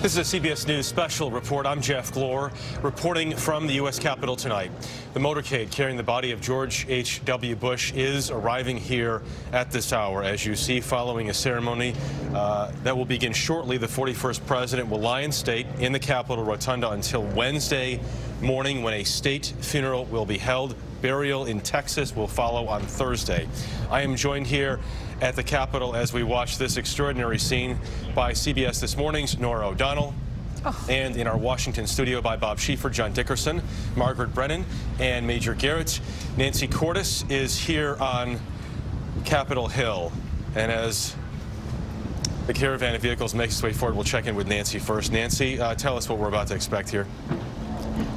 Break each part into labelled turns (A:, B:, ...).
A: This is a CBS News special report. I'm Jeff Glor, reporting from the U.S. Capitol tonight. The motorcade carrying the body of George H.W. Bush is arriving here at this hour. As you see, following a ceremony that will begin shortly, the 41st president will lie in state in the Capitol Rotunda until Wednesday morning, when a state funeral will be held. Burial in Texas will follow on Thursday. I am joined here at the Capitol as we watch this extraordinary scene by CBS This Morning's Norah O'Donnell, and in our Washington studio by Bob Schieffer, John Dickerson, Margaret Brennan, and Major Garrett. Nancy Cordes is here on Capitol Hill, and as the caravan of vehicles makes its way forward, we'll check in with Nancy first. Nancy, tell us what we're about to expect here.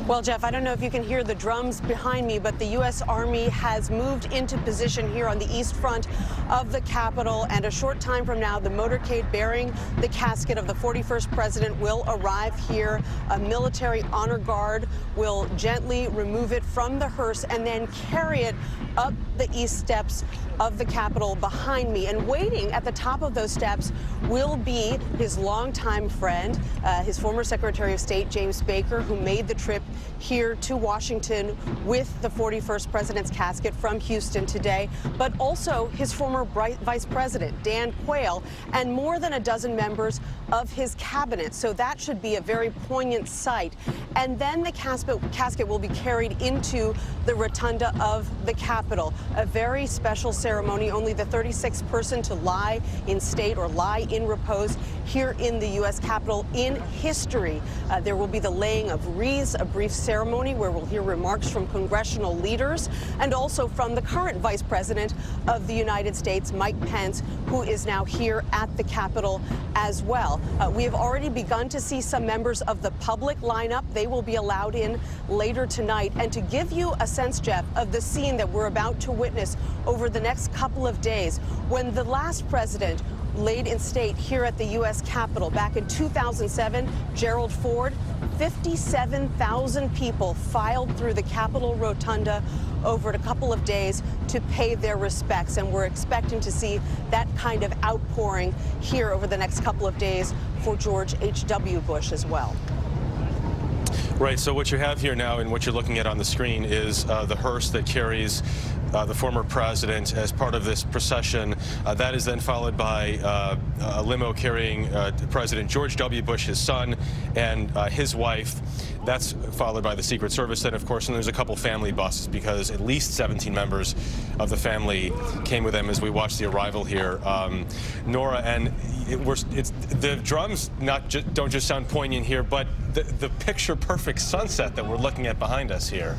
B: Well, Jeff, I don't know if you can hear the drums behind me, but the U.S. Army has moved into position here on the east front of the Capitol, and a short time from now, the motorcade bearing the casket of the 41st president will arrive here. A military honor guard will gently remove it from the hearse and then carry it up the east steps of the Capitol behind me. And waiting at the top of those steps will be his longtime friend, his former Secretary of State, James Baker, who made the trip here to Washington with the 41st president's casket from Houston today, but also his former Vice President, Dan Quayle, and more than a dozen members of his cabinet. So that should be a very poignant sight. And then the casket will be carried into the rotunda of the Capitol. A very special ceremony, only the 36th person to lie in state or lie in repose here in the U.S. Capitol in history. There will be the laying of wreaths, a brief ceremony where we'll hear remarks from congressional leaders and also from the current Vice President of the United States, Mike Pence, who is now here at the Capitol as well. We have already begun to see some members of the public line up. They will be allowed in later tonight. And to give you a sense, Jeff, of the scene that we're about to witness over the next couple of days, when the last president laid in state here at the U.S. Capitol back in 2007, Gerald Ford, 57,000 people filed through the Capitol Rotunda over a couple of days to pay their respects, and we're expecting to see that kind of outpouring here over the next couple of days for George H.W. Bush as well.
A: Right, so what you have here now and what you're looking at on the screen is the hearse that carries the former president as part of this procession. That is then followed by a limo carrying President George W. Bush, his son, and his wife. That's followed by the Secret Service then, of course, and there's a couple family buses because at least 17 members of the family came with them as we watch the arrival here. Norah, and the drums don't just sound poignant here, but the picture-perfect sunset that we're looking at behind us here.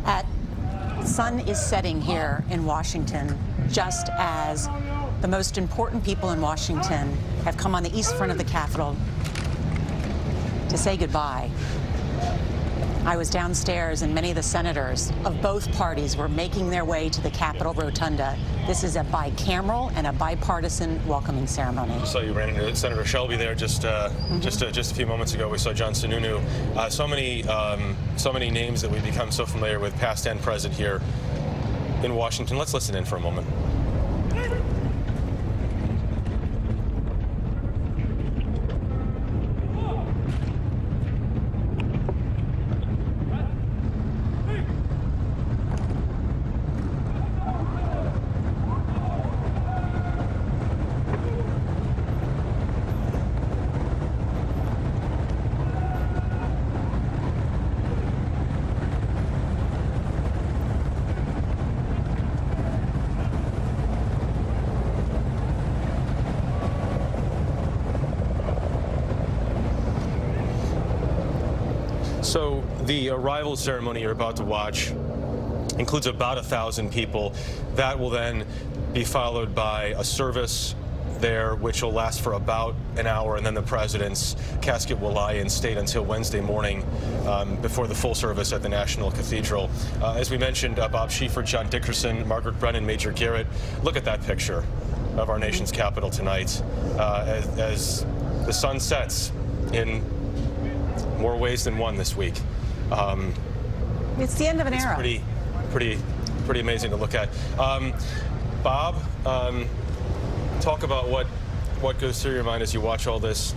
C: The sun is setting here in Washington, just as the most important people in Washington have come on the east front of the Capitol to say goodbye. I was downstairs, and many of the senators of both parties were making their way to the Capitol Rotunda. This is a bicameral and a bipartisan welcoming ceremony. I saw
A: you ran into Senator Shelby there just a few moments ago. We saw John Sununu. So many names that we've become so familiar with, past and present, here in Washington. Let's listen in for a moment. So the arrival ceremony you're about to watch includes about 1,000 people. That will then be followed by a service there, which will last for about an hour, and then the president's casket will lie in state until Wednesday morning before the full service at the National Cathedral. As we mentioned, Bob Schieffer, John Dickerson, Margaret Brennan, Major Garrett, look at that picture of our nation's capital tonight as the sun sets in more ways than one this week.
C: It's the end of an era.
A: It's pretty amazing to look at. Bob, talk about what goes through your mind as you watch all this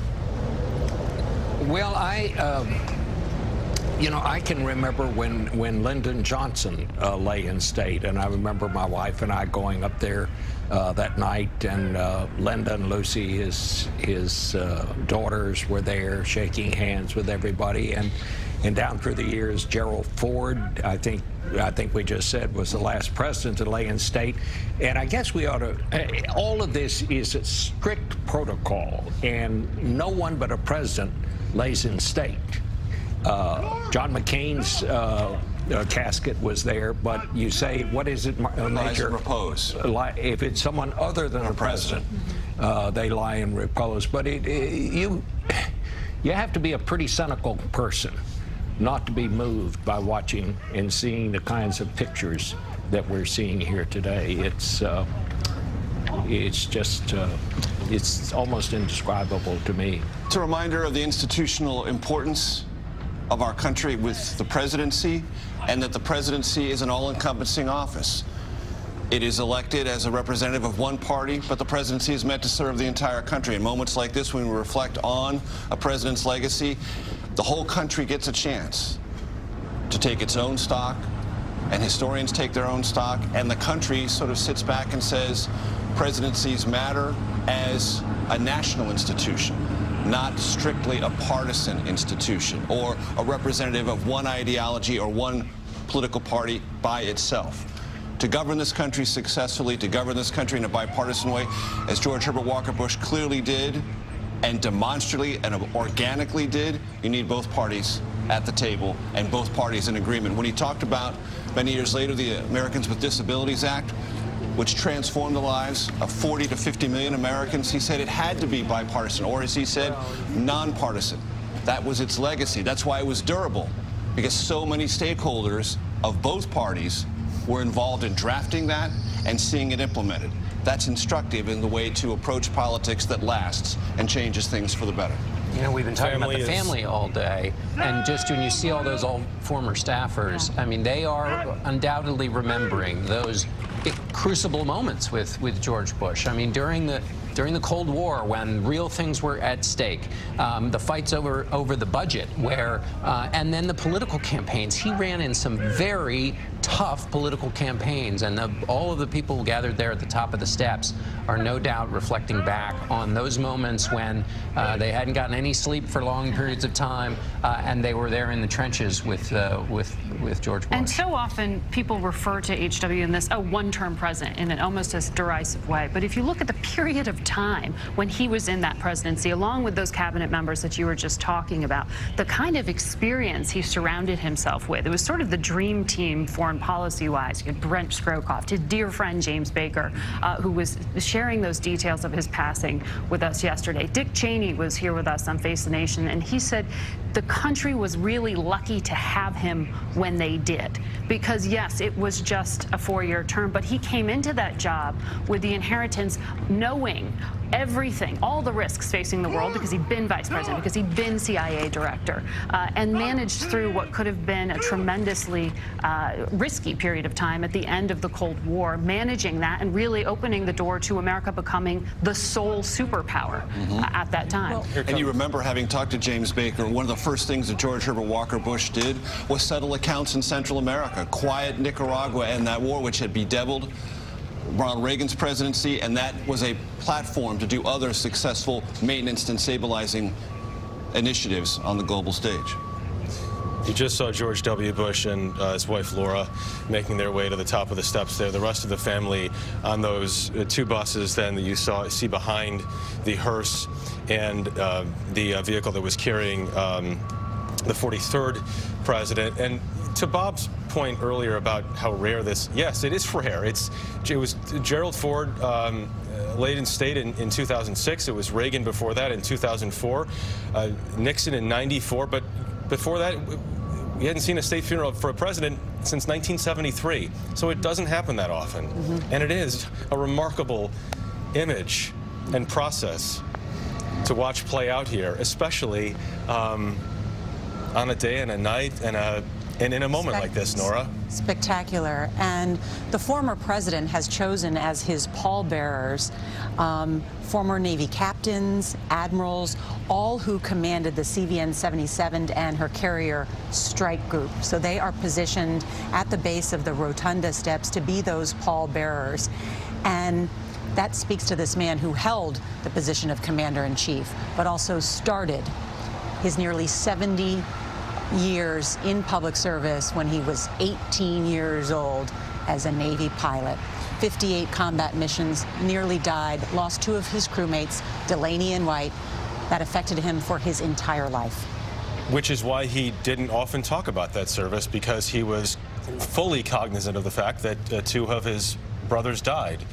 D: Well, you know, I can remember when Lyndon Johnson lay in state, and I remember my wife and I going up there that night, and Linda and Lucy, his daughters, were there shaking hands with everybody, and down through the years, Gerald Ford, I think we just said, was the last president to lay in state. And I guess we ought to, all of this is a strict protocol, and no one but a president lays in state. John McCain's casket was there, but you say, what is it, Major?
E: Repose.
D: If it's someone other than a president, they lie in repose. But you have to be a pretty cynical person not to be moved by watching and seeing the kinds of pictures that we're seeing here today. It's just, it's almost indescribable to me.
E: It's a reminder of the institutional importance of our country with the presidency, and that the presidency is an all-encompassing office. It is elected as a representative of one party, but the presidency is meant to serve the entire country. In moments like this, when we reflect on a president's legacy, the whole country gets a chance to take its own stock, and historians take their own stock, and the country sort of sits back and says, presidencies matter as a national institution, not strictly a partisan institution or a representative of one ideology or one political party by itself. To govern this country successfully, to govern this country in a bipartisan way, as George Herbert Walker Bush clearly did, and demonstrably and organically did, you need both parties at the table and both parties in agreement. When he talked about, many years later, the Americans with Disabilities Act, which transformed the lives of 40 to 50 million Americans, he said it had to be bipartisan, or as he said, nonpartisan. That was its legacy. That's why it was durable, because so many stakeholders of both parties were involved in drafting that and seeing it implemented. That's instructive in the way to approach politics that lasts and changes things for the better.
F: You know, we've been talking about the family all day, and just when you see all those old former staffers, I mean, they are undoubtedly remembering those crucible moments with George Bush. I mean, during the Cold War, when real things were at stake, the fights over the budget, and then the political campaigns. He ran in some very tough political campaigns, and all of the people gathered there at the top of the steps are no doubt reflecting back on those moments when they hadn't gotten any sleep for long periods of time, and they were there in the trenches with George Bush.
G: And so often people refer to H.W. in this one-term president in an almost as derisive way. But if you look at the period of time when he was in that presidency, along with those cabinet members that you were just talking about, the kind of experience he surrounded himself with, it was sort of the dream team foreign policy-wise. You had Brent Scowcroft, his dear friend James Baker, who was sharing those details of his passing with us yesterday. Dick Cheney was here with us on Face the Nation, and he said the country was really lucky to have him when they did. Because, yes, it was just a 4-year term, but he came into that job with the inheritance knowing everything, all the risks facing the world, because he'd been vice president, because he'd been CIA director, and managed through what could have been a tremendously risky period of time at the end of the Cold War, managing that and really opening the door to America becoming the sole superpower at that time. Well,
E: and you remember having talked to James Baker, one of the first things that George Herbert Walker Bush did was settle accounts in Central America, quiet Nicaragua and that war which had bedeviled Ronald Reagan's presidency, and that was a platform to do other successful maintenance and stabilizing initiatives on the global stage.
A: You just saw George W. Bush and his wife Laura making their way to the top of the steps there. The rest of the family on those two buses then that you see behind the hearse and the vehicle that was carrying the 43rd president. And to Bob's point earlier about how rare this, yes, it is rare. It was Gerald Ford laid in state in 2006. It was Reagan before that in 2004, Nixon in '94. But before that, we hadn't seen a state funeral for a president since 1973. So it doesn't happen that often. And it is a remarkable image and process to watch play out here, especially on a day and a night and And in a moment like this, Nora.
C: Spectacular. And the former president has chosen as his pallbearers former Navy captains, admirals, all who commanded the CVN-77 and her carrier strike group. So they are positioned at the base of the rotunda steps to be those pallbearers. And that speaks to this man who held the position of commander-in-chief, but also started his nearly 70 years in public service when he was 18 years old as a Navy pilot. 58 combat missions, nearly died, lost 2 of his crewmates, Delaney and White. That affected him for his entire life.
A: Which is why he didn't often talk about that service, because he was fully cognizant of the fact that 2 of his brothers died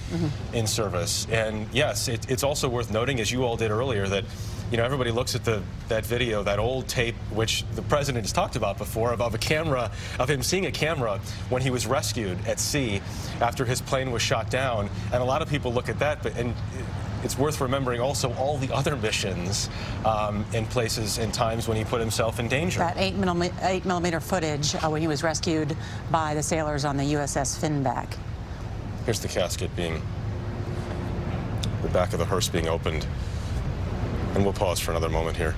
A: in service. And yes, it's also worth noting, as you all did earlier, that everybody looks at that video, that old tape, which the president has talked about before, of a camera, of him seeing a camera when he was rescued at sea after his plane was shot down. And a lot of people look at that, and it's worth remembering also all the other missions in places and times when he put himself in danger.
C: That 8mm footage when he was rescued by the sailors on the USS Finback.
A: Here's the casket the back of the hearse being opened. And we'll pause for another moment here.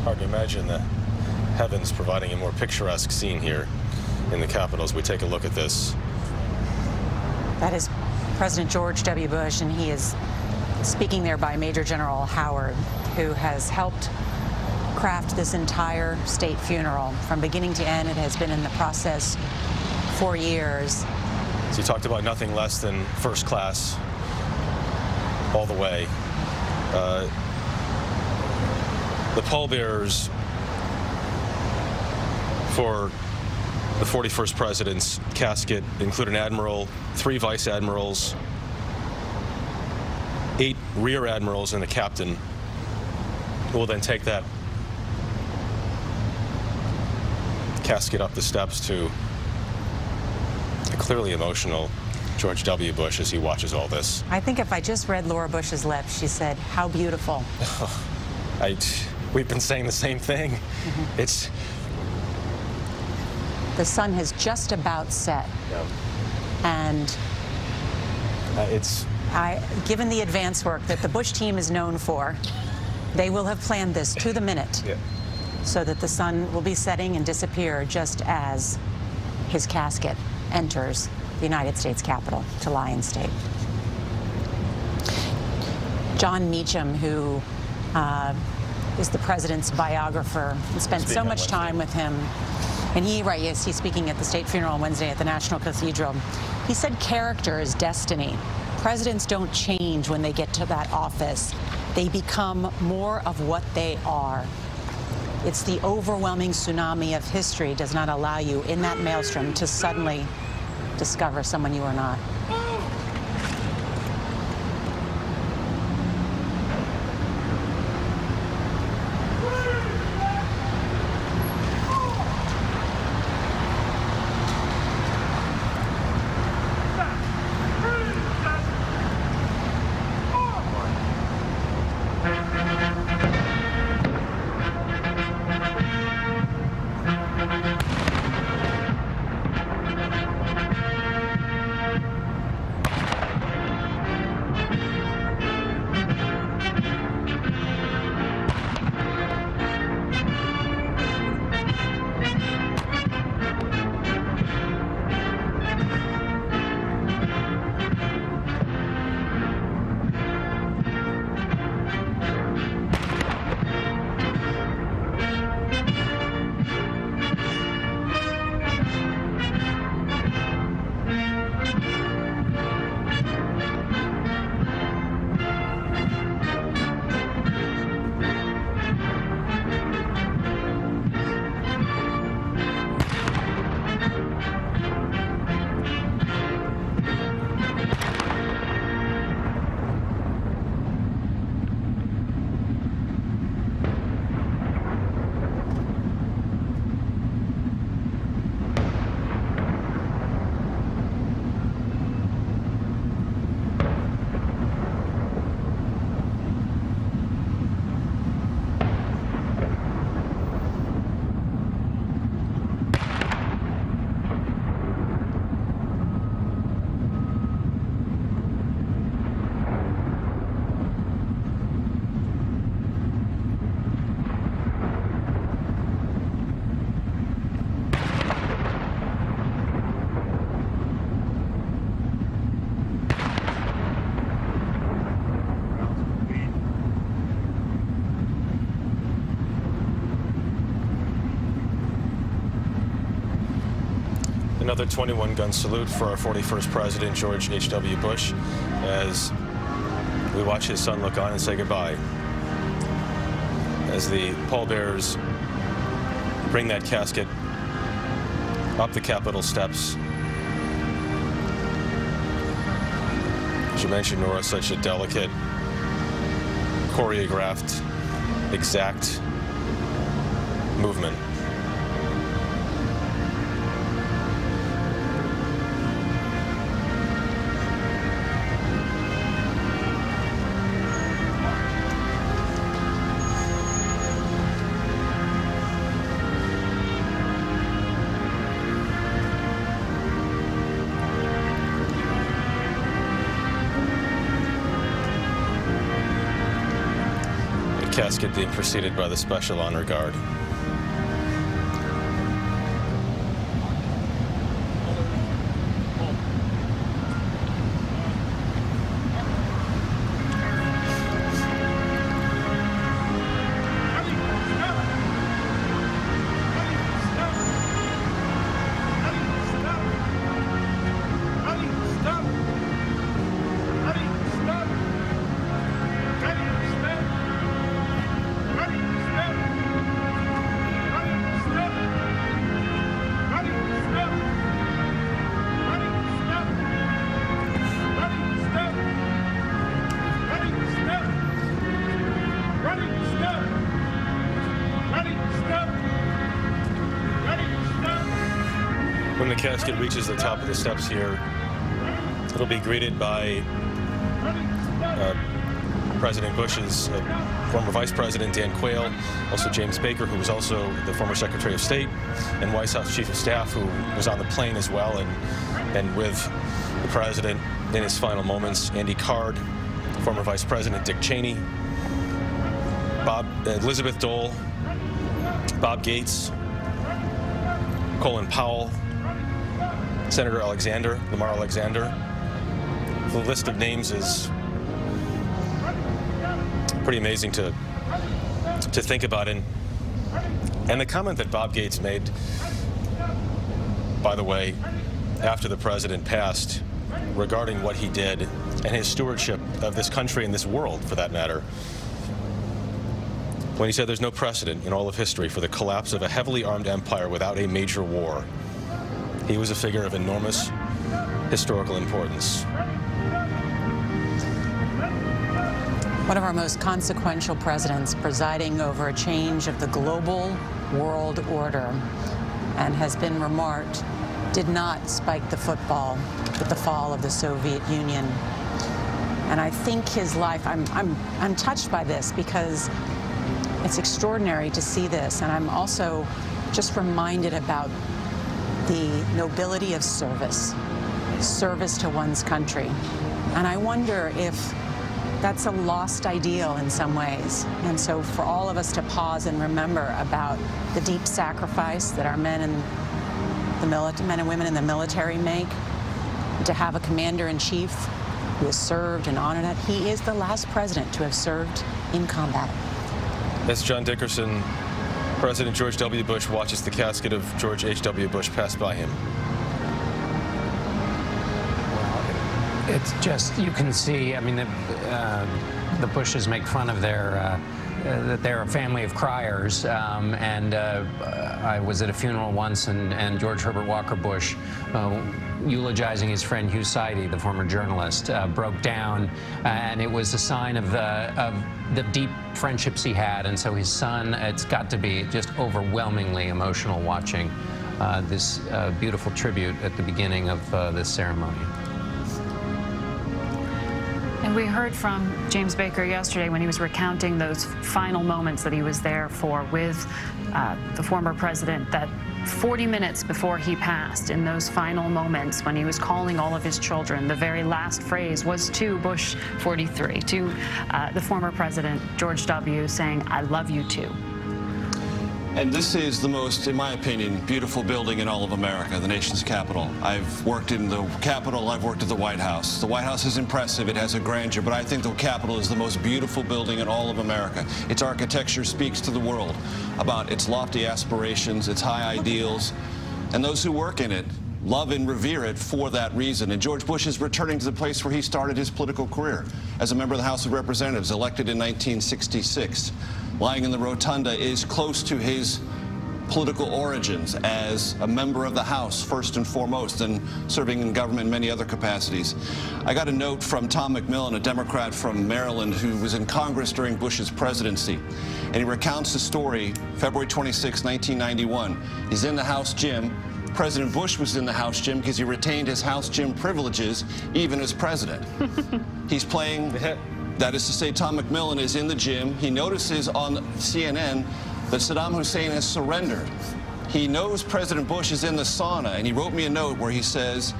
A: Hard to imagine the heavens providing a more picturesque scene here in the Capitol as we take a look at this.
C: That is President George W. Bush, and he is speaking there by Major General Howard, who has helped craft this entire state funeral. From beginning to end, it has been in the process for years.
A: So he talked about nothing less than first class all the way. The pallbearers for the 41st president's casket include an admiral, 3 vice admirals, 8 rear admirals, and a captain, who will then take that casket up the steps to a clearly emotional George W. Bush as he watches all this.
C: I think if I just read Laura Bush's lips, she said, "How beautiful."
A: We've been saying the same thing. It's...
C: The sun has just about set.
A: Yeah.
C: And given the advance work that the Bush team is known for, they will have planned this to the minute so that the sun will be setting and disappear just as his casket enters the United States Capitol to lie in state. John Meacham, who is the president's biographer, and spent so much time with him. And he's speaking at the state funeral on Wednesday at the National Cathedral. He said character is destiny. Presidents don't change when they get to that office. They become more of what they are. It's the overwhelming tsunami of history does not allow you in that maelstrom to suddenly discover someone you are not.
A: Another 21-gun salute for our 41st President, George H.W. Bush, as we watch his son look on and say goodbye. As the pallbearers bring that casket up the Capitol steps. As you mentioned, Nora, such a delicate, choreographed, exact movement. Casket being preceded by the Special Honor Guard. When the casket reaches the top of the steps here, it'll be greeted by President Bush's former Vice President Dan Quayle, also James Baker, who was also the former Secretary of State, and White House Chief of Staff, who was on the plane as well, and with the President in his final moments, Andy Card, former Vice President Dick Cheney, Elizabeth Dole, Bob Gates, Colin Powell, Senator Lamar Alexander. The list of names is pretty amazing to think about. And the comment that Bob Gates made, by the way, after the president passed, regarding what he did and his stewardship of this country and this world, for that matter, when he said there's no precedent in all of history for the collapse of a heavily armed empire without a major war. He was a figure of enormous historical importance.
C: One of our most consequential presidents, presiding over a change of the global world order, and has been remarked, did not spike the football with the fall of the Soviet Union. And I think his life, I'm touched by this because it's extraordinary to see this. And I'm also just reminded about the nobility of service to one's country. And I wonder if that's a lost ideal in some ways. And so for all of us to pause and remember about the deep sacrifice that our men and women in the military make, to have a commander-in-chief who has served and honored that. He is the last president to have served in combat.
A: As John Dickerson, President George W. Bush watches the casket of George H.W. Bush pass by him.
F: It's just, you can see, I mean, the Bushes make fun of that they're a family of criers, and I was at a funeral once, and George Herbert Walker Bush, eulogizing his friend Hugh Sidey, the former journalist, broke down, and it was a sign of the deep friendships he had. And so his son, it's got to be just overwhelmingly emotional watching this beautiful tribute at the beginning of this ceremony.
G: And we heard from James Baker yesterday when he was recounting those final moments that he was there for with the former president, that 40 minutes before he passed, in those final moments when he was calling all of his children, the very last phrase was to Bush 43, to the former president, George W., saying, "I love you too."
E: And this is the most, in my opinion, beautiful building in all of America, the nation's capital. I've worked in the Capitol, I've worked at the White House. The White House is impressive, it has a grandeur, but I think the Capitol is the most beautiful building in all of America. Its architecture speaks to the world about its lofty aspirations, its high ideals, and those who work in it love and revere it for that reason. And George Bush is returning to the place where he started his political career, as a member of the House of Representatives, elected in 1966. Lying in the rotunda is close to his political origins as a member of the House, first and foremost, and serving in government in many other capacities. I got a note from Tom McMillan, a Democrat from Maryland who was in Congress during Bush's presidency. And he recounts the story, February 26, 1991. He's in the House gym. President Bush was in the House gym because he retained his House gym privileges even as president. He's playing, that is to say, Tom McMillan is in the gym. He notices on CNN that Saddam Hussein has surrendered. He knows President Bush is in the sauna, and he wrote me a note where he says,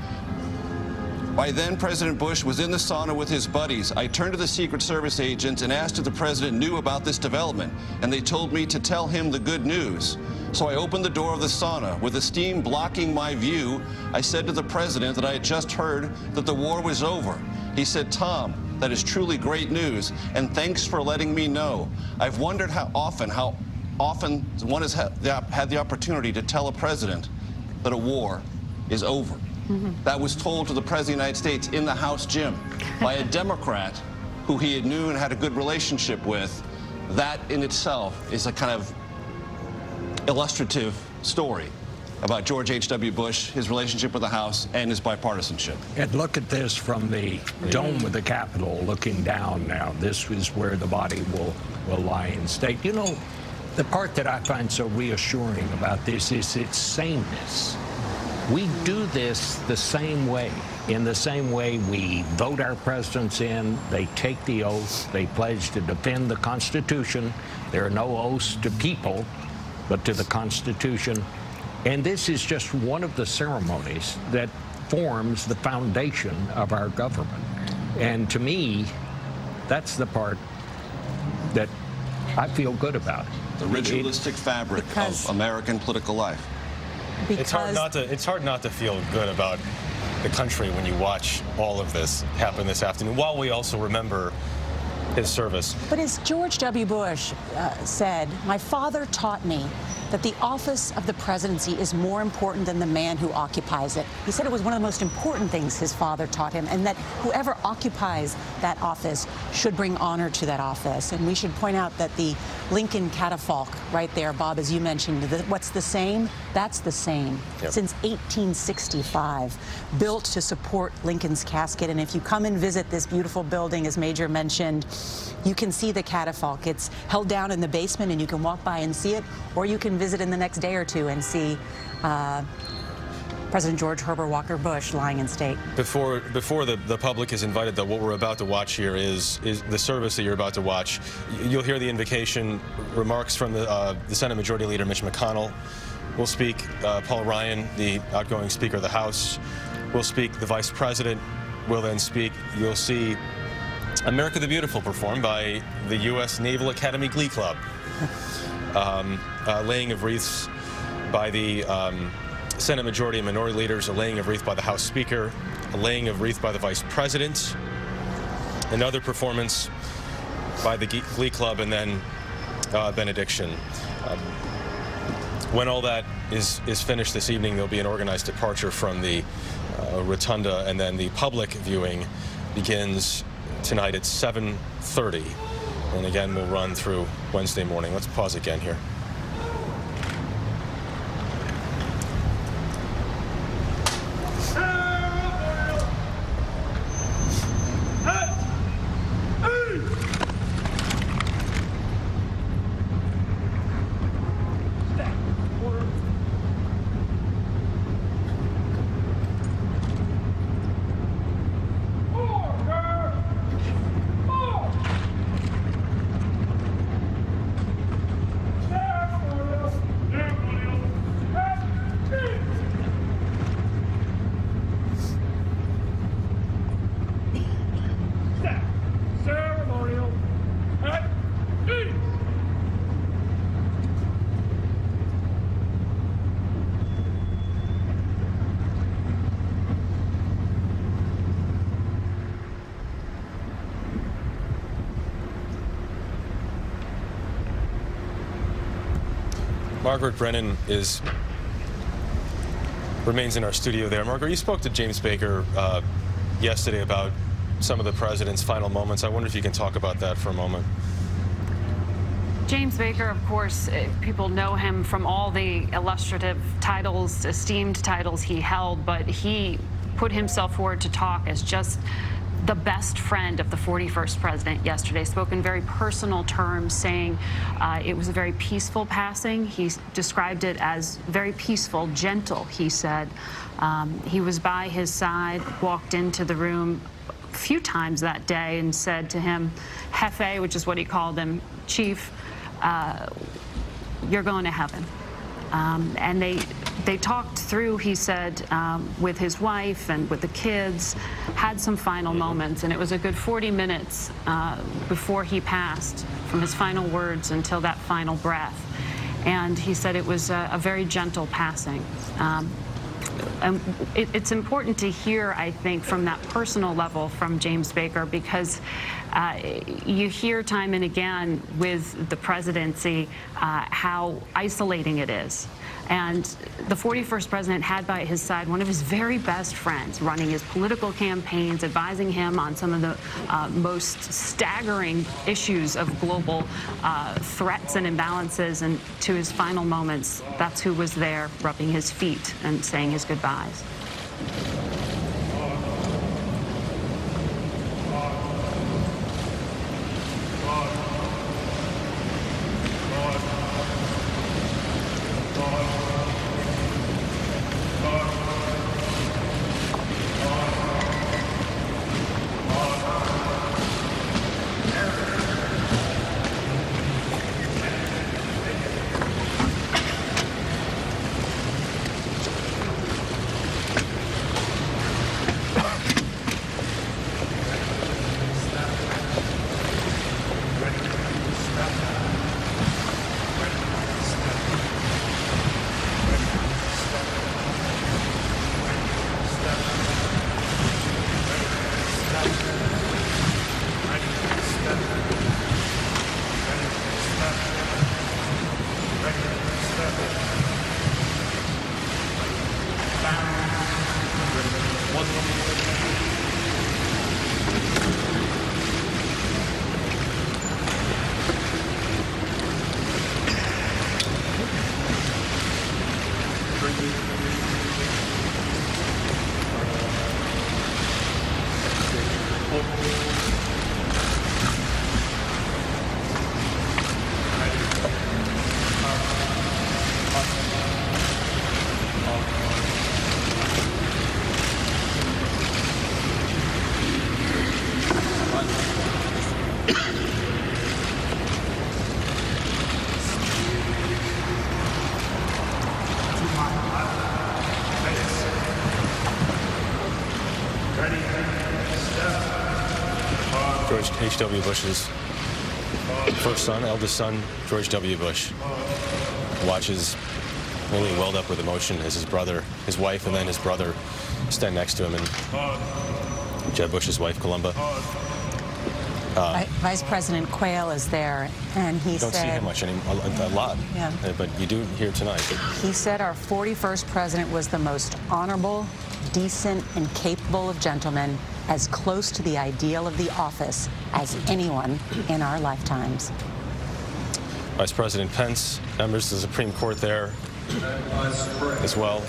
E: "By then, President Bush was in the sauna with his buddies. I turned to the Secret Service agents and asked if the president knew about this development, and they told me to tell him the good news. So I opened the door of the sauna. With the steam blocking my view, I said to the president that I had just heard that the war was over. He said, 'Tom, that is truly great news, and thanks for letting me know. I've wondered how often one has had the opportunity to tell a president that a war is over.'" That was told to the President of the United States in the House gym by a Democrat who he had knew and had a good relationship with. That in itself is a kind of illustrative story about George H.W. Bush, his relationship with the House, and his bipartisanship.
D: And look at this from the dome of the Capitol looking down now. This is where the body will lie in state. You know, the part that I find so reassuring about this is its sameness. We do this the same way. In the same way we vote our presidents in, they take the oath, they pledge to defend the Constitution. There are no oaths to people, but to the Constitution. And this is just one of the ceremonies that forms the foundation of our government. And to me, that's the part that I feel good about.
E: The ritualistic fabric of American political life.
A: It's hard not to feel good about the country when you watch all of this happen this afternoon, while we also remember his service.
C: But as George W. Bush said, my father taught me that the office of the presidency is more important than the man who occupies it. He said it was one of the most important things his father taught him, and that whoever occupies that office should bring honor to that office. And we should point out that the Lincoln catafalque right there, Bob, as you mentioned, what's the same? That's the same.
A: Yep.
C: Since 1865, built to support Lincoln's casket. And if you come and visit this beautiful building, as Major mentioned, you can see the catafalque. It's held down in the basement, and you can walk by and see it, or you can visit in the next day or two and see President George Herbert Walker Bush lying in state.
A: Before the public is invited, though, what we're about to watch here is the service that you're about to watch. You'll hear the invocation remarks from the Senate Majority Leader Mitch McConnell. Will speak Paul Ryan, the outgoing Speaker of the House. Will speak the Vice President. Will then speak. You'll see America the Beautiful performed by the U.S. Naval Academy Glee Club. Laying of wreaths by the Senate Majority and Minority Leaders, a laying of wreath by the House Speaker, a laying of wreath by the Vice President, another performance by the Glee Club, and then benediction. When all that is finished this evening, there'll be an organized departure from the rotunda, and then the public viewing begins tonight at 7:30. And again, we'll run through Wednesday morning. Let's pause again here. Margaret Brennan remains in our studio there. Margaret, you spoke to James Baker yesterday about some of the president's final moments. I wonder if you can talk about that for a moment.
G: James Baker, of course, people know him from all the illustrative titles, esteemed titles he held, but he put himself forward to talk as just the best friend of the 41st president yesterday. Spoke in very personal terms, saying it was a very peaceful passing. He described it as very peaceful, gentle, he said. He was by his side, walked into the room a few times that day and said to him, Jefe, which is what he called him, Chief, you're going to heaven. And they talked through, he said, with his wife and with the kids, had some final moments, and it was a good 40 minutes before he passed, from his final words until that final breath. And he said it was a very gentle passing. And it's important to hear, I think, from that personal level from James Baker, because you hear time and again with the presidency how isolating it is. And the 41st president had by his side one of his very best friends running his political campaigns, advising him on some of the most staggering issues of global threats and imbalances. And to his final moments, that's who was there, rubbing his feet and saying his goodbyes.
A: George H.W. Bush's first son, eldest son, George W. Bush, watches, really welled up with emotion as his brother, his wife, and then his brother stand next to him, and Jeb Bush's wife, Columba.
C: Vice President Quayle is there, and he said...
A: You don't see him much anymore, a lot,
C: yeah.
A: But you do here tonight.
C: He said our 41st president was the most honorable, decent, and capable of gentlemen, as close to the ideal of the office as anyone in our lifetimes.
A: Vice President Pence, members of the Supreme Court there as well.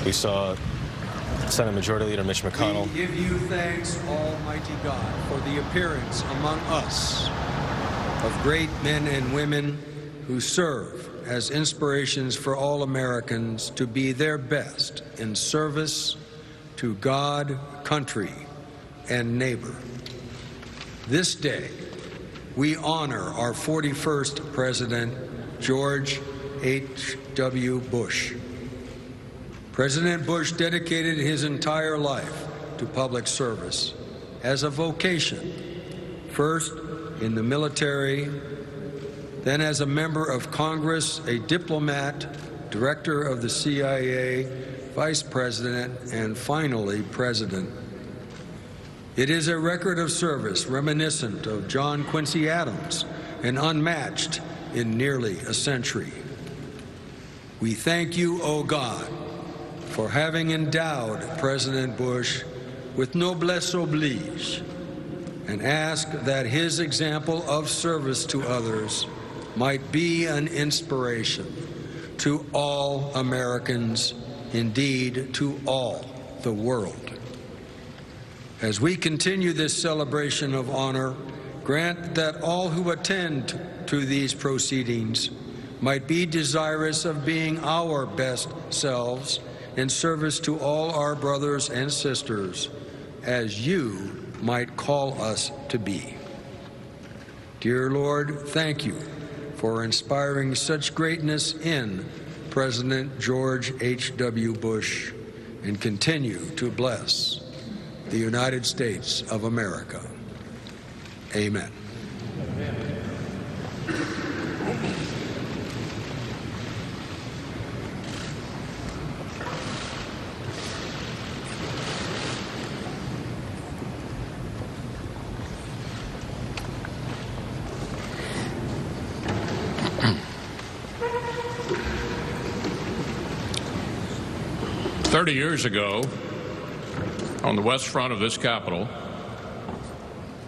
A: We saw Senate Majority Leader Mitch McConnell.
H: We give you thanks, Almighty God, for the appearance among us of great men and women who serve as inspirations for all Americans to be their best in service to God, country, and neighbor. This day, we honor our 41st President, George H.W. Bush. President Bush dedicated his entire life to public service as a vocation, first in the military, then as a member of Congress, a diplomat, director of the CIA, vice president, and finally, president. It is a record of service reminiscent of John Quincy Adams and unmatched in nearly a century. We thank you, O God, for having endowed President Bush with noblesse oblige, and ask that his example of service to others might be an inspiration to all Americans, indeed to all the world. As we continue this celebration of honor, grant that all who attend to these proceedings might be desirous of being our best selves in service to all our brothers and sisters, as you might call us to be. Dear Lord, thank you for inspiring such greatness in President George H.W. Bush, and continue to bless the United States of America. Amen.
I: "30 years ago, on the west front of this Capitol,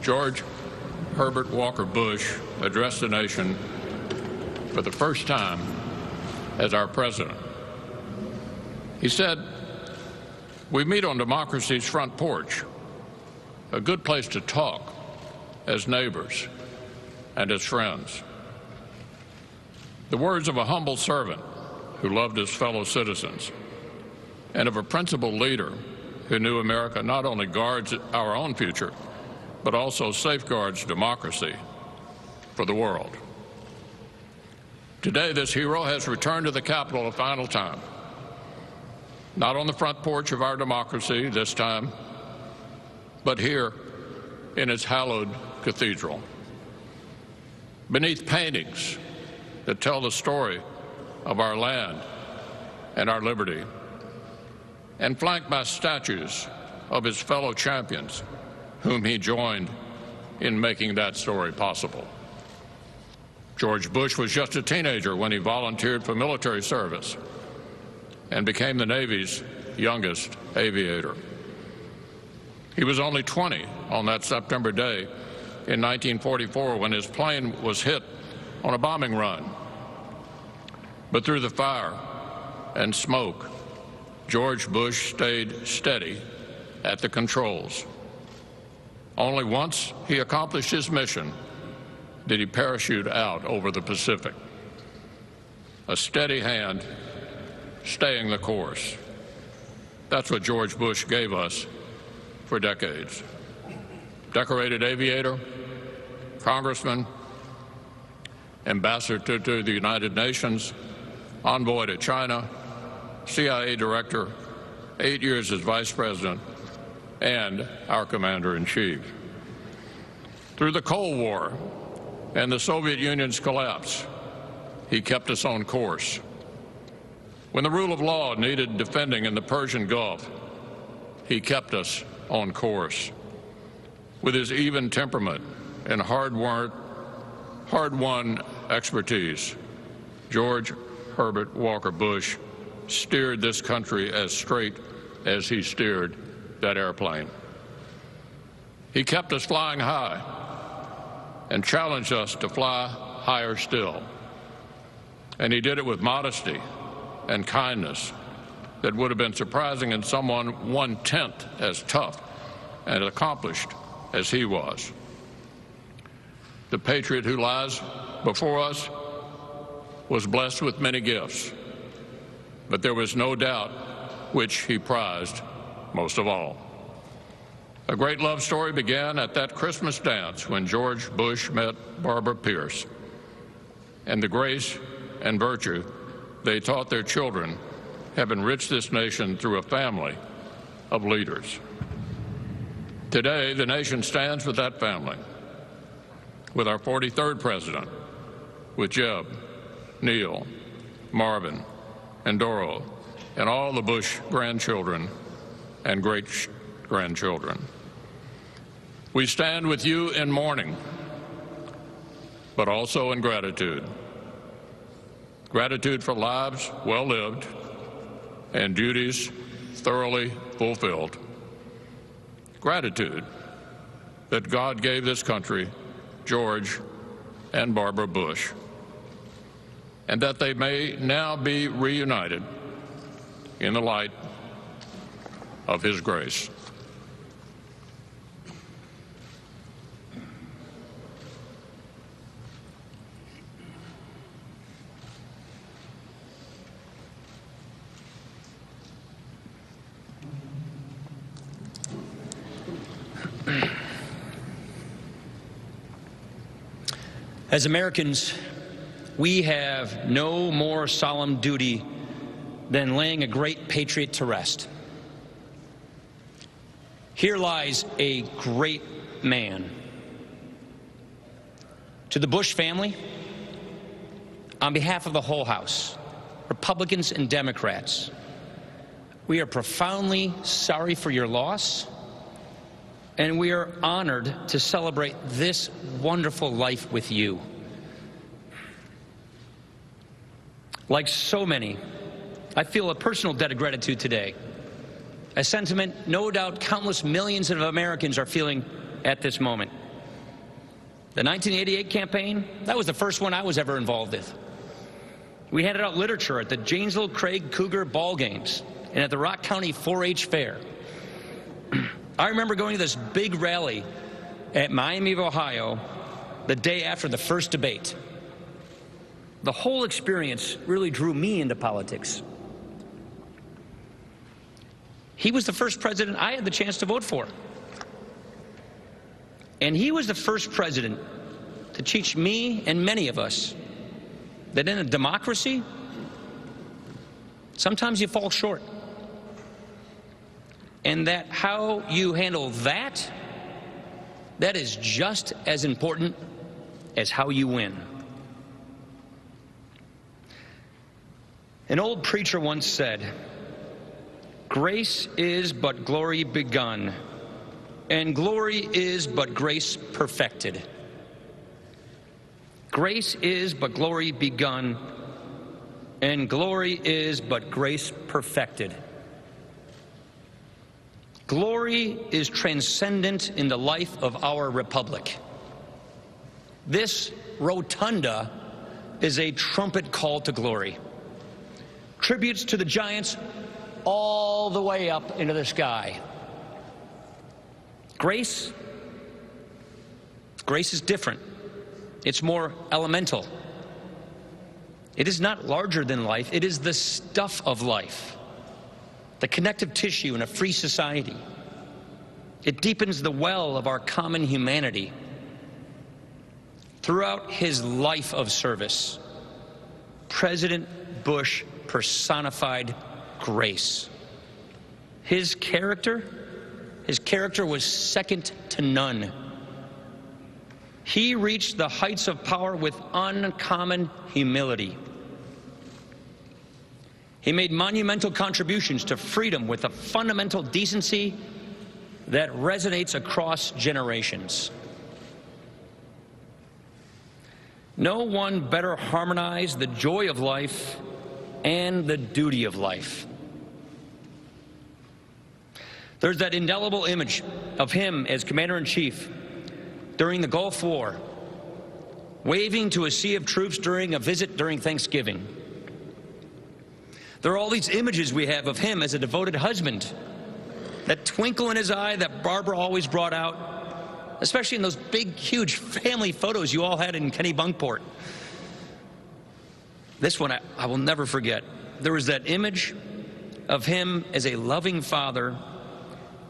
I: George Herbert Walker Bush addressed the nation for the first time as our president. He said, "We meet on democracy's front porch, a good place to talk as neighbors and as friends." The words of a humble servant who loved his fellow citizens, and of a principled leader who knew America not only guards our own future, but also safeguards democracy for the world. Today, this hero has returned to the Capitol a final time, not on the front porch of our democracy this time, but here in its hallowed cathedral, beneath paintings that tell the story of our land and our liberty, and flanked by statues of his fellow champions whom he joined in making that story possible. George Bush was just a teenager when he volunteered for military service and became the Navy's youngest aviator. He was only 20 on that September day in 1944 when his plane was hit on a bombing run. But through the fire and smoke, George Bush stayed steady at the controls. Only once he accomplished his mission did he parachute out over the Pacific. A steady hand, staying the course. That's what George Bush gave us for decades. Decorated aviator, congressman, ambassador to the United Nations, envoy to China, CIA director, 8 years as vice president, and our commander-in-chief. Through the Cold War and the Soviet Union's collapse, he kept us on course. When the rule of law needed defending in the Persian Gulf, he kept us on course. With his even temperament and hard-won expertise, George Herbert Walker Bush steered this country as straight as he steered that airplane. He kept us flying high and challenged us to fly higher still. And he did it with modesty and kindness that would have been surprising in someone 1/10 as tough and accomplished as he was. The patriot who lies before us was blessed with many gifts, but there was no doubt which he prized most of all. A great love story began at that Christmas dance when George Bush met Barbara Pierce, and the grace and virtue they taught their children have enriched this nation through a family of leaders. Today, the nation stands with that family, with our 43rd president, with Jeb, Neil, Marvin, and Doro, and all the Bush grandchildren and great-grandchildren. We stand with you in mourning, but also in gratitude. Gratitude for lives well lived and duties thoroughly fulfilled. Gratitude that God gave this country George and Barbara Bush, and that they may now be reunited in the light of his grace.
J: As Americans, we have no more solemn duty than laying a great patriot to rest. Here lies a great man. To the Bush family, on behalf of the whole House, Republicans and Democrats, we are profoundly sorry for your loss, and we are honored to celebrate this wonderful life with you. Like so many, I feel a personal debt of gratitude today, a sentiment no doubt countless millions of Americans are feeling at this moment. The 1988 campaign, that was the first one I was ever involved with. We handed out literature at the Janesville Craig Cougar ball games and at the Rock County 4-H fair. I remember going to this big rally at Miami of Ohio the day after the first debate. The whole experience really drew me into politics. He was the first president I had the chance to vote for. And he was the first president to teach me and many of us that in a democracy, sometimes you fall short. And that how you handle that is just as important as how you win. An old preacher once said, "Grace is but glory begun, and glory is but grace perfected." Grace is but glory begun, and glory is but grace perfected. Glory is transcendent in the life of our republic. This rotunda is a trumpet call to glory. Tributes to the giants all the way up into the sky. Grace is different. It's more elemental. It is not larger than life. It is the stuff of life, the connective tissue in a free society. It deepens the well of our common humanity. Throughout his life of service, President Bush personified grace. His character was second to none. He reached the heights of power with uncommon humility. He made monumental contributions to freedom with a fundamental decency that resonates across generations. No one better harmonized the joy of life and the duty of life. There's that indelible image of him as Commander-in-Chief during the Gulf War, waving to a sea of troops during a visit during Thanksgiving. There are all these images we have of him as a devoted husband, that twinkle in his eye that Barbara always brought out, especially in those big, huge family photos you all had in Kennebunkport. This one I will never forget. There was that image of him as a loving father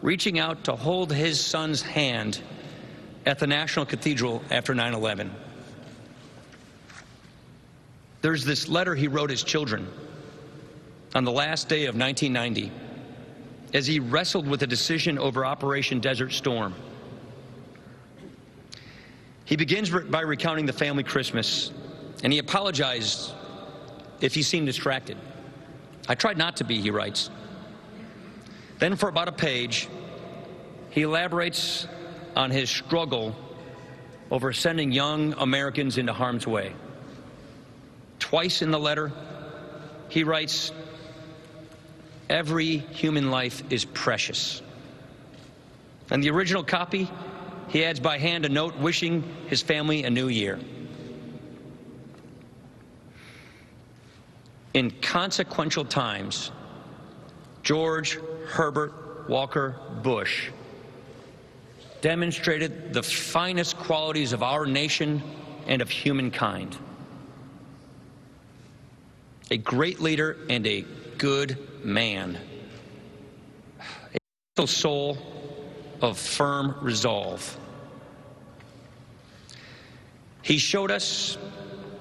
J: reaching out to hold his son's hand at the National Cathedral after 9/11. There's this letter he wrote his children on the last day of 1990 as he wrestled with a decision over Operation Desert Storm. He begins by recounting the family Christmas, and he apologized if he seemed distracted. "I tried not to be," he writes. Then for about a page, he elaborates on his struggle over sending young Americans into harm's way. Twice in the letter, he writes, "Every human life is precious." And the original copy, he adds by hand a note wishing his family a new year. In consequential times, George Herbert Walker Bush demonstrated the finest qualities of our nation and of humankind. A great leader and a good man. A soul of firm resolve. He showed us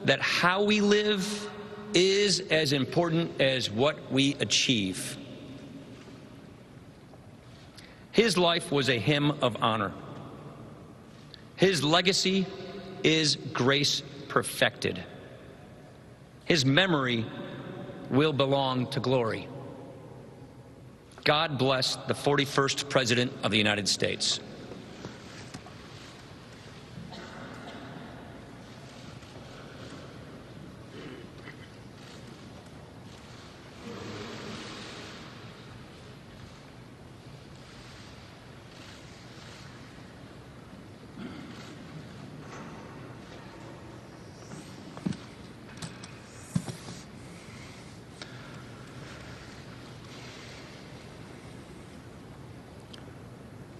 J: that how we live is as important as what we achieve. His life was a hymn of honor. His legacy is grace perfected. His memory will belong to glory. God bless the 41st President of the United States.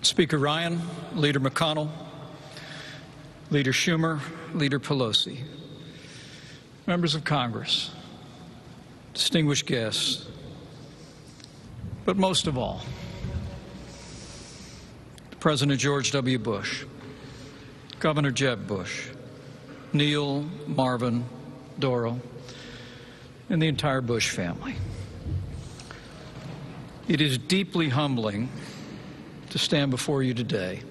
K: Speaker Ryan, Leader McConnell, Leader Schumer, Leader Pelosi, members of Congress, distinguished guests, but most of all, President George W. Bush, Governor Jeb Bush, Neil, Marvin, Doral, and the entire Bush family. It is deeply humbling to stand before you today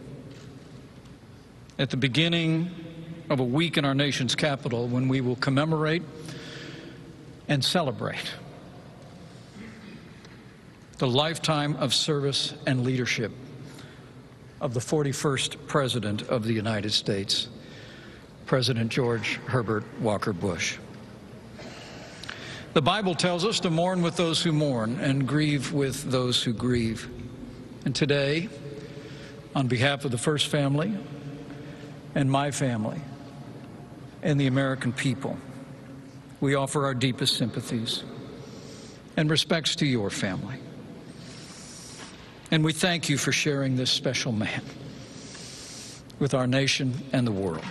K: at the beginning of a week in our nation's capital when we will commemorate and celebrate the lifetime of service and leadership of the 41st President of the United States, President George Herbert Walker Bush. The Bible tells us to mourn with those who mourn and grieve with those who grieve. And today, on behalf of the First Family and my family and the American people, we offer our deepest sympathies and respects to your family. And we thank you for sharing this special man with our nation and the world.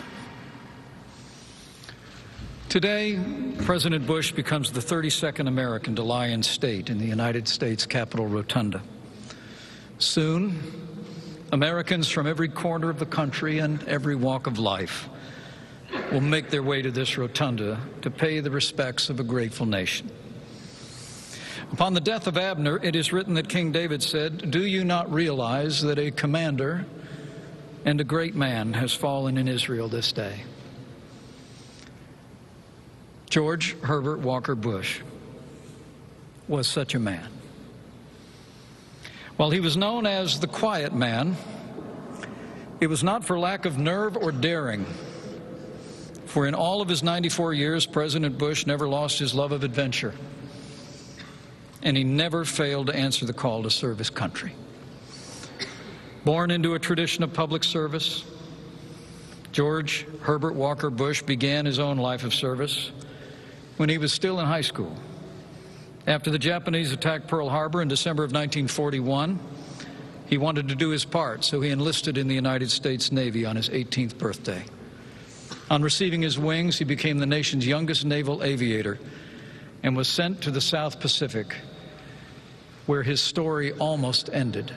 K: Today, President Bush becomes the 32nd American to lie in state in the United States Capitol Rotunda. Soon, Americans from every corner of the country and every walk of life will make their way to this rotunda to pay the respects of a grateful nation. Upon the death of Abner, it is written that King David said, "Do you not realize that a commander and a great man has fallen in Israel this day?" George Herbert Walker Bush was such a man. While he was known as the quiet man, it was not for lack of nerve or daring. For in all of his 94 years, President Bush never lost his love of adventure, and he never failed to answer the call to serve his country. Born into a tradition of public service, George Herbert Walker Bush began his own life of service when he was still in high school. After the Japanese attacked Pearl Harbor in December of 1941, he wanted to do his part, so he enlisted in the United States Navy on his 18th birthday. On receiving his wings, he became the nation's youngest naval aviator and was sent to the South Pacific, where his story almost ended.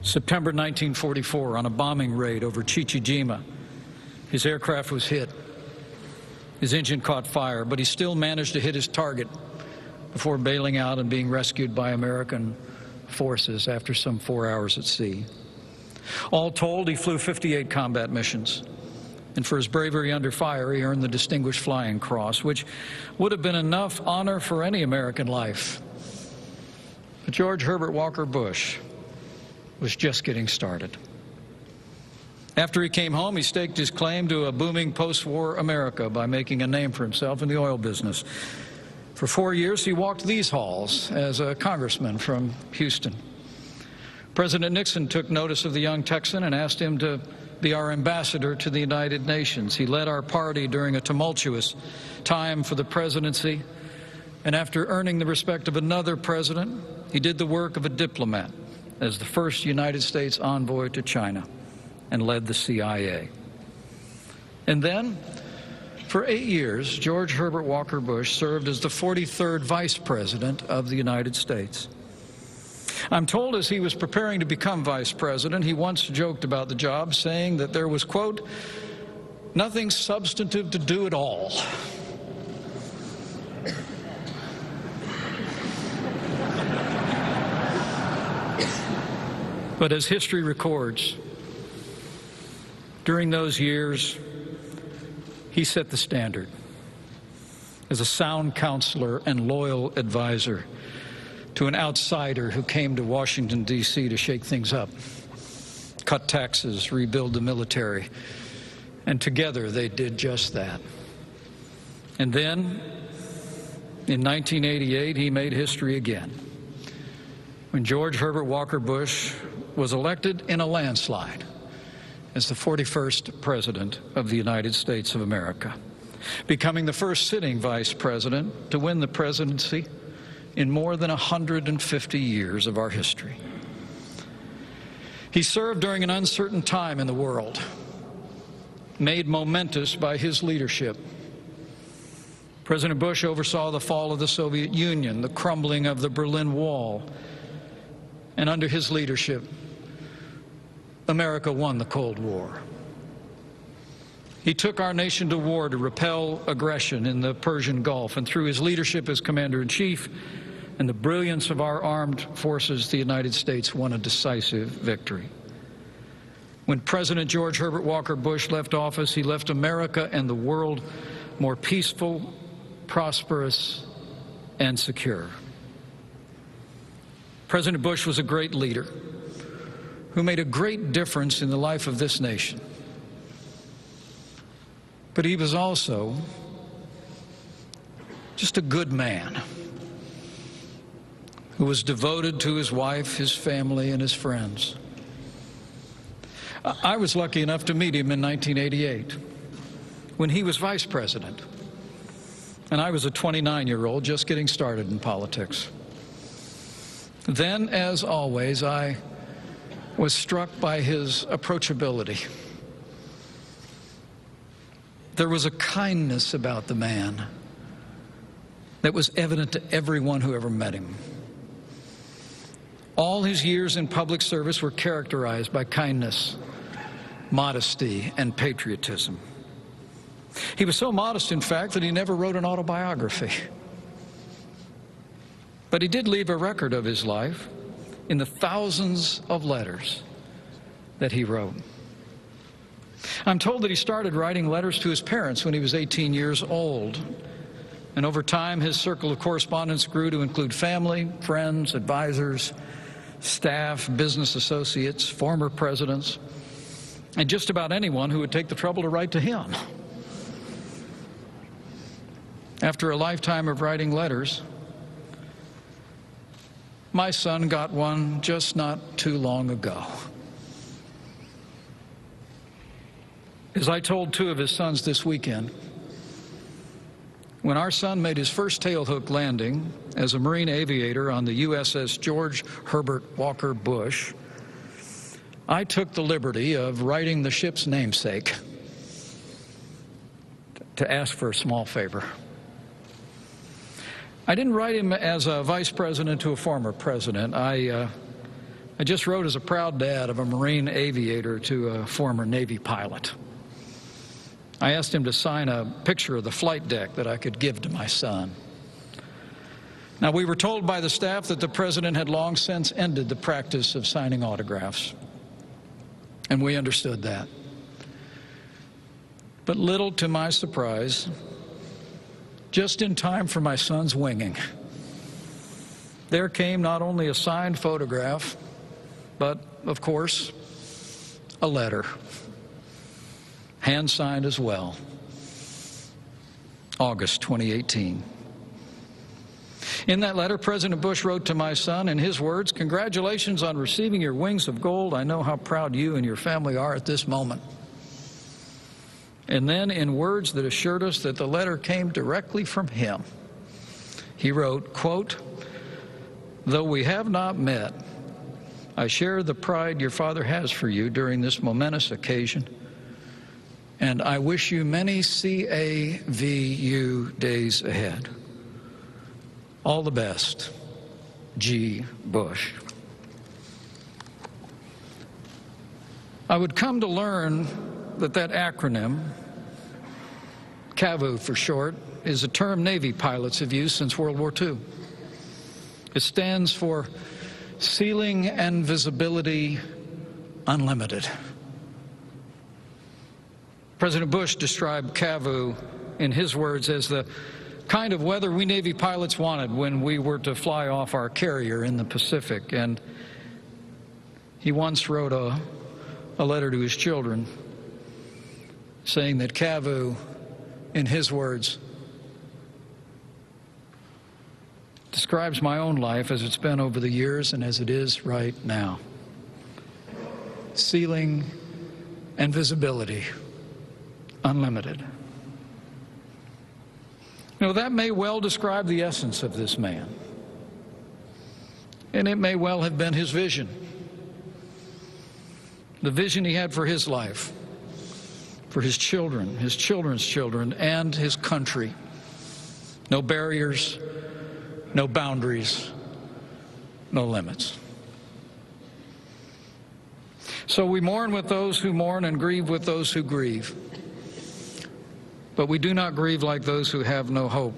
K: September 1944, on a bombing raid over Chichijima, his aircraft was hit. His engine caught fire, but he still managed to hit his target before bailing out and being rescued by American forces after some 4 hours at sea. All told, he flew 58 combat missions. And for his bravery under fire, he earned the Distinguished Flying Cross, which would have been enough honor for any American life. But George Herbert Walker Bush was just getting started. After he came home, he staked his claim to a booming post-war America by making a name for himself in the oil business. For 4 years, he walked these halls as a congressman from Houston. President Nixon took notice of the young Texan and asked him to be our ambassador to the United Nations. He led our party during a tumultuous time for the presidency, and after earning the respect of another president, he did the work of a diplomat as the first United States envoy to China and led the CIA. And then, for 8 years, George Herbert Walker Bush served as the 43rd Vice President of the United States. I'm told as he was preparing to become Vice President, he once joked about the job, saying that there was, quote, "nothing substantive to do at all." But as history records, during those years, he set the standard as a sound counselor and loyal advisor to an outsider who came to Washington, D.C. to shake things up, cut taxes, rebuild the military, and together they did just that. And then, in 1988, he made history again, when George Herbert Walker Bush was elected in a landslide as the 41st President of the United States of America, becoming the first sitting Vice President to win the presidency in more than 150 years of our history. He served during an uncertain time in the world, made momentous by his leadership. President Bush oversaw the fall of the Soviet Union, the crumbling of the Berlin Wall, and under his leadership, America won the Cold War. He took our nation to war to repel aggression in the Persian Gulf, and through his leadership as Commander-in-Chief and the brilliance of our armed forces, the United States won a decisive victory. When President George Herbert Walker Bush left office, he left America and the world more peaceful, prosperous, and secure. President Bush was a great leader who made a great difference in the life of this nation. But he was also just a good man who was devoted to his wife, his family, and his friends. I was lucky enough to meet him in 1988 when he was vice president, and I was a 29-year-old just getting started in politics. Then, as always, I was struck by his approachability. There was a kindness about the man that was evident to everyone who ever met him. All his years in public service were characterized by kindness, modesty, and patriotism. He was so modest, in fact, that he never wrote an autobiography. But he did leave a record of his life in the thousands of letters that he wrote. I'm told that he started writing letters to his parents when he was 18 years old. And over time, his circle of correspondence grew to include family, friends, advisors, staff, business associates, former presidents, and just about anyone who would take the trouble to write to him. After a lifetime of writing letters, my son got one just not too long ago. As I told two of his sons this weekend, when our son made his first tailhook landing as a Marine aviator on the USS George Herbert Walker Bush, I took the liberty of writing the ship's namesake to ask for a small favor. I didn't write him as a vice president to a former president. I just wrote as a proud dad of a Marine aviator to a former Navy pilot. I asked him to sign a picture of the flight deck that I could give to my son. Now, we were told by the staff that the president had long since ended the practice of signing autographs, and we understood that. But little to my surprise, just in time for my son's winging, there came not only a signed photograph, but, of course, a letter. Hand-signed as well. August 2018. In that letter, President Bush wrote to my son, in his words, "Congratulations on receiving your wings of gold. I know how proud you and your family are at this moment." And then, in words that assured us that the letter came directly from him, he wrote, quote, "Though we have not met, I share the pride your father has for you during this momentous occasion, and I wish you many CAVU days ahead. All the best, G. Bush." I would come to learn that that acronym, CAVU for short, is a term Navy pilots have used since World War II. It stands for Ceiling and Visibility Unlimited. President Bush described CAVU, in his words, as the kind of weather we Navy pilots wanted when we were to fly off our carrier in the Pacific. And he once wrote a letter to his children saying that CAVU, in his words, describes my own life as it's been over the years and as it is right now. Ceiling and visibility unlimited. You know, that may well describe the essence of this man. And it may well have been his vision. The vision he had for his life, for his children, his children's children, and his country. No barriers, no boundaries, no limits. So we mourn with those who mourn and grieve with those who grieve. But we do not grieve like those who have no hope.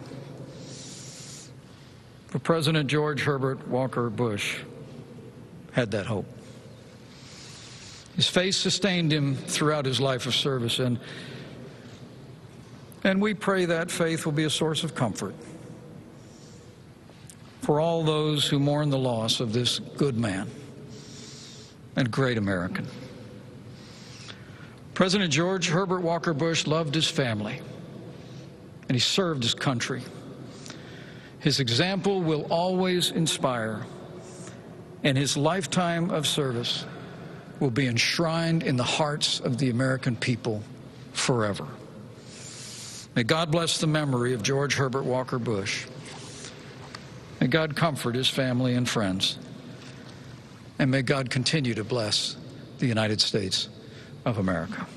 K: For President George Herbert Walker Bush had that hope. His faith sustained him throughout his life of service, and we pray that faith will be a source of comfort for all those who mourn the loss of this good man and great American. President George Herbert Walker Bush loved his family, and he served his country. His example will always inspire, and his lifetime of service will be enshrined in the hearts of the American people forever. May God bless the memory of George Herbert Walker Bush. May God comfort his family and friends. And may God continue to bless the United States of America.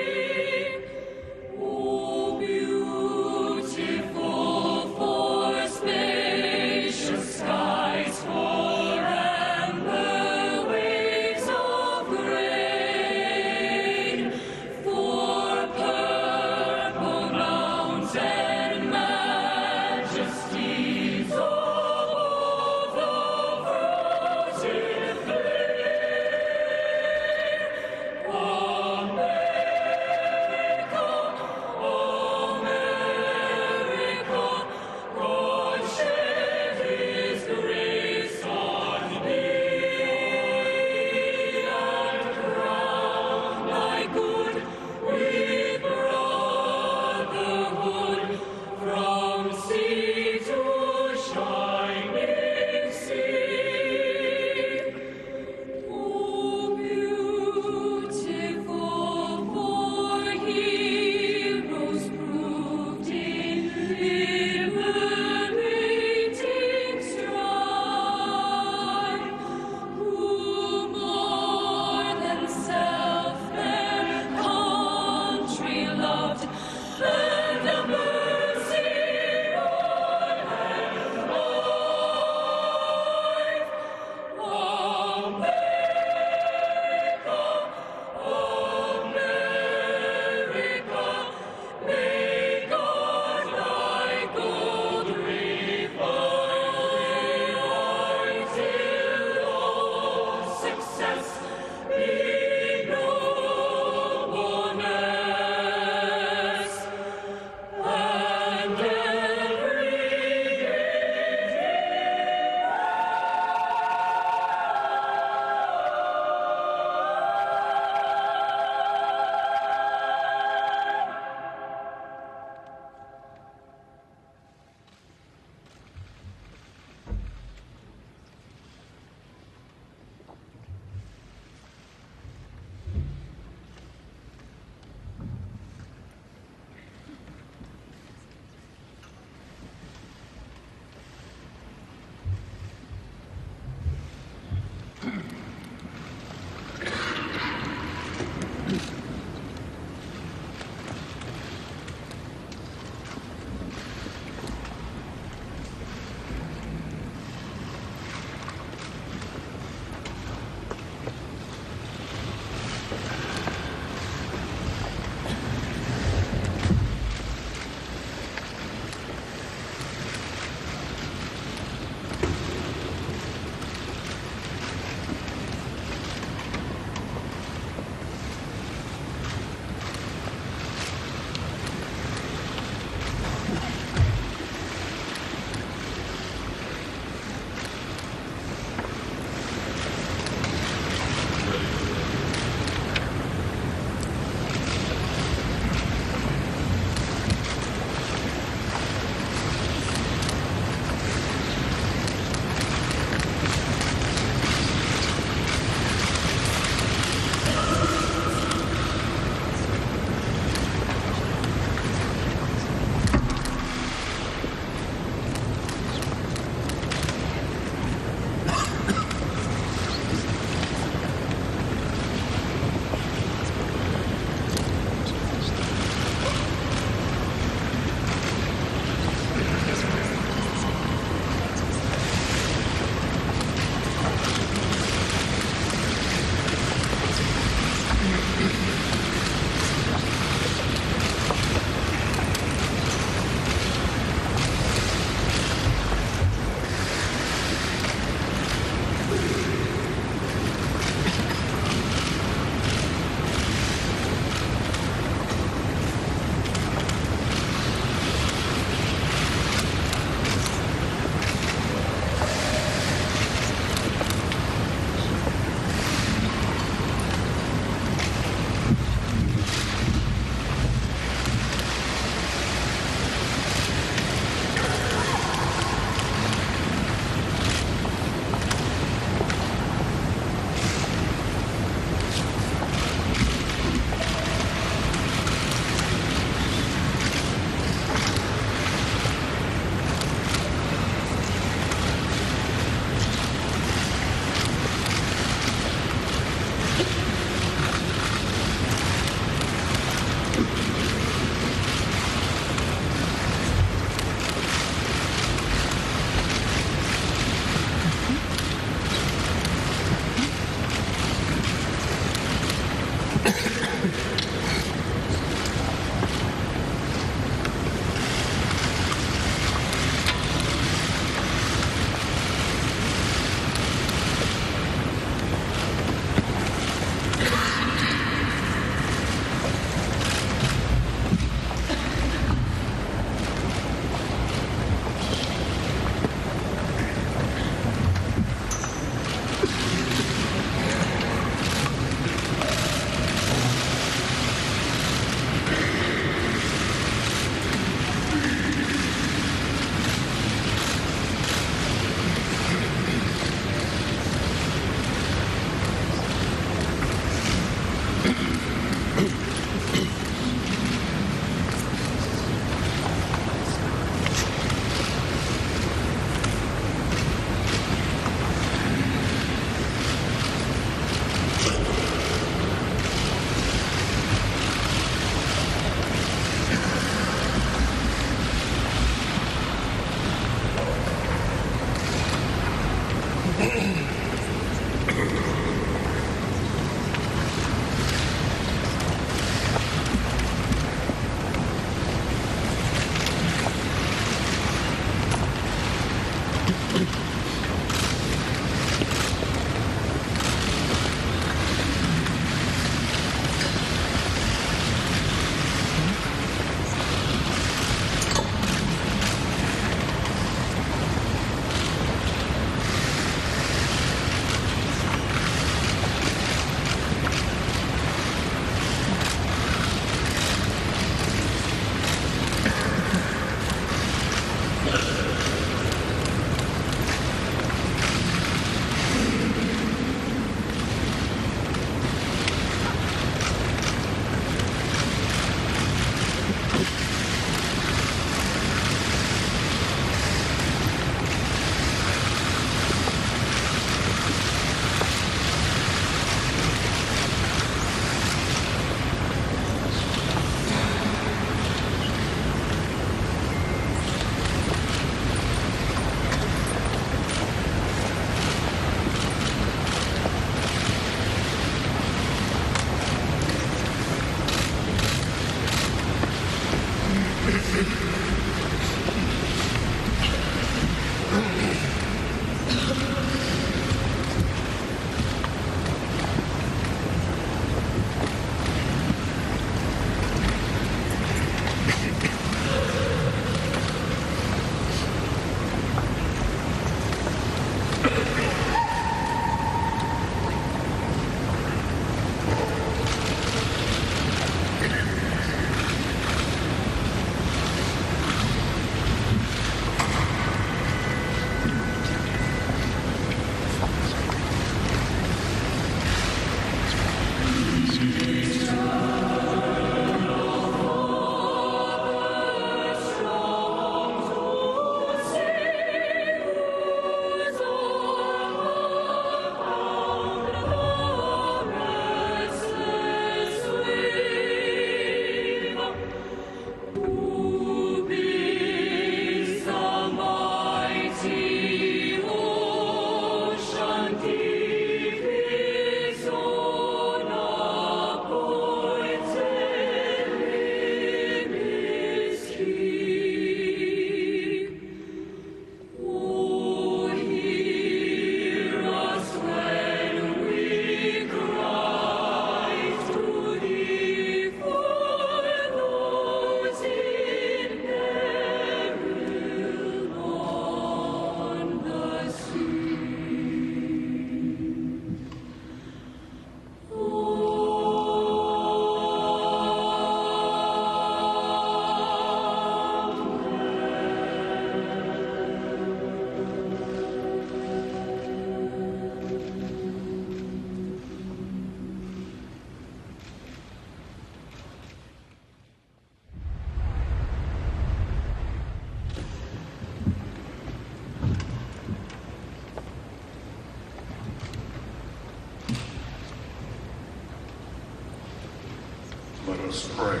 L: Let us pray.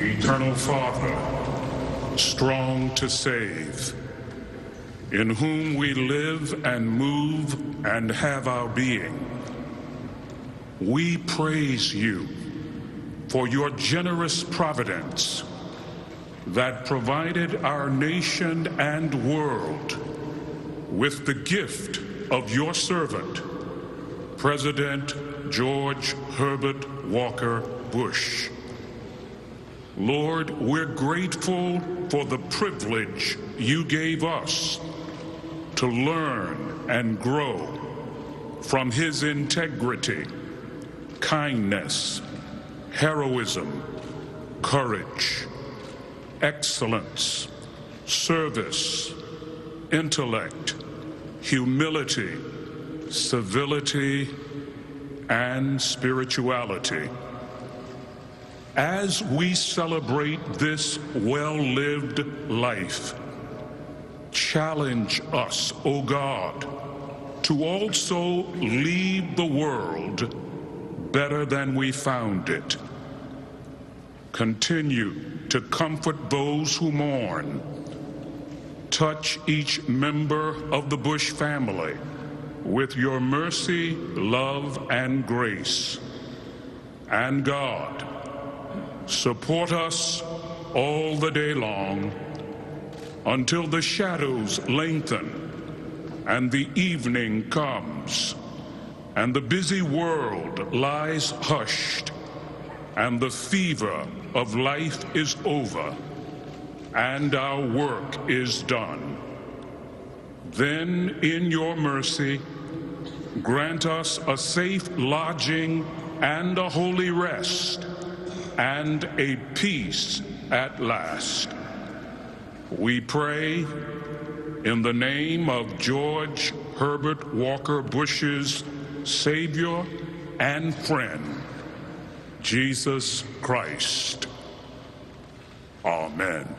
L: Eternal Father, strong to save, in whom we live and move and have our being, we praise you for your generous providence that provided our nation and world with the gift of your servant, President George Herbert Walker Bush. Lord, we're grateful for the privilege you gave us to learn and grow from his integrity, kindness, heroism, courage, excellence, service, intellect, humility, civility, and spirituality. As we celebrate this well-lived life, challenge us, O God, to also leave the world better than we found it. Continue to comfort those who mourn. Touch each member of the Bush family with your mercy, love, and grace. And God, support us all the day long until the shadows lengthen and the evening comes and the busy world lies hushed and the fever of life is over and our work is done. Then, in your mercy, grant us a safe lodging and a holy rest and a peace at last. We pray in the name of George Herbert Walker Bush's Savior and friend, Jesus Christ. Amen.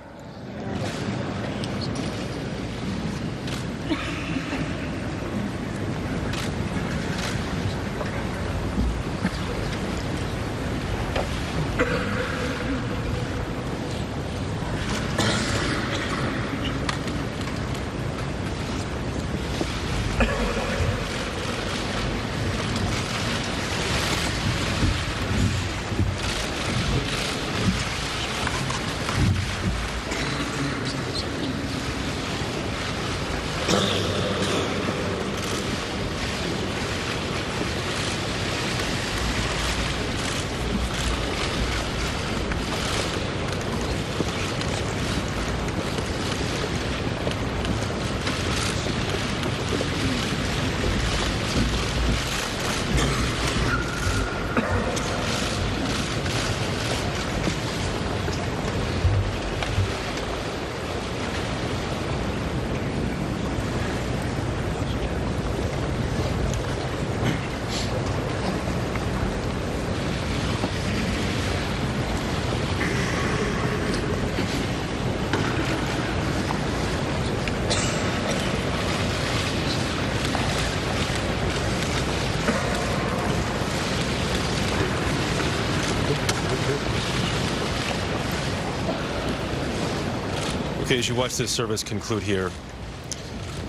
A: Okay, as you watch this service conclude here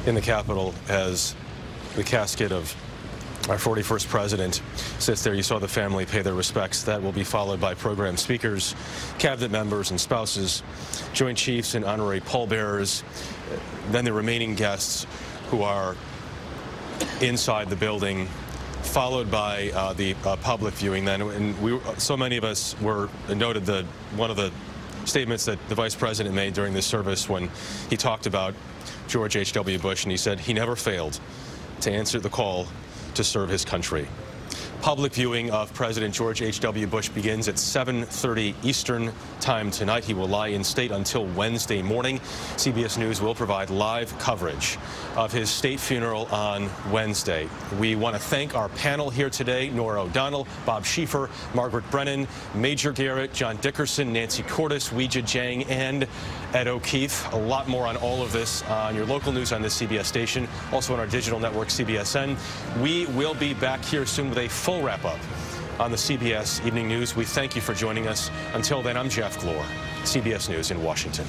A: in the Capitol, as the casket of our 41st president sits there, you saw the family pay their respects. That will be followed by program speakers, cabinet members and spouses, Joint Chiefs and honorary pallbearers, then the remaining guests who are inside the building, followed by the public viewing then. And so many of us noted one of the statements that the Vice President made during this service when he talked about George H.W. Bush, and he said he never failed to answer the call to serve his country. Public viewing of President George H.W. Bush begins at 7:30 Eastern Time tonight. He will lie in state until Wednesday morning. CBS News will provide live coverage of his state funeral on Wednesday. We want to thank our panel here today: Nora O'Donnell, Bob Schieffer, Margaret Brennan, Major Garrett, John Dickerson, Nancy Cordes, Weijia Jiang, and Ed O'Keefe. A lot more on all of this on your local news on this CBS station, also on our digital network, CBSN. We will be back here soon with a full wrap-up on the CBS Evening News. We thank you for joining us. Until then, I'm Jeff Glor, CBS News in Washington.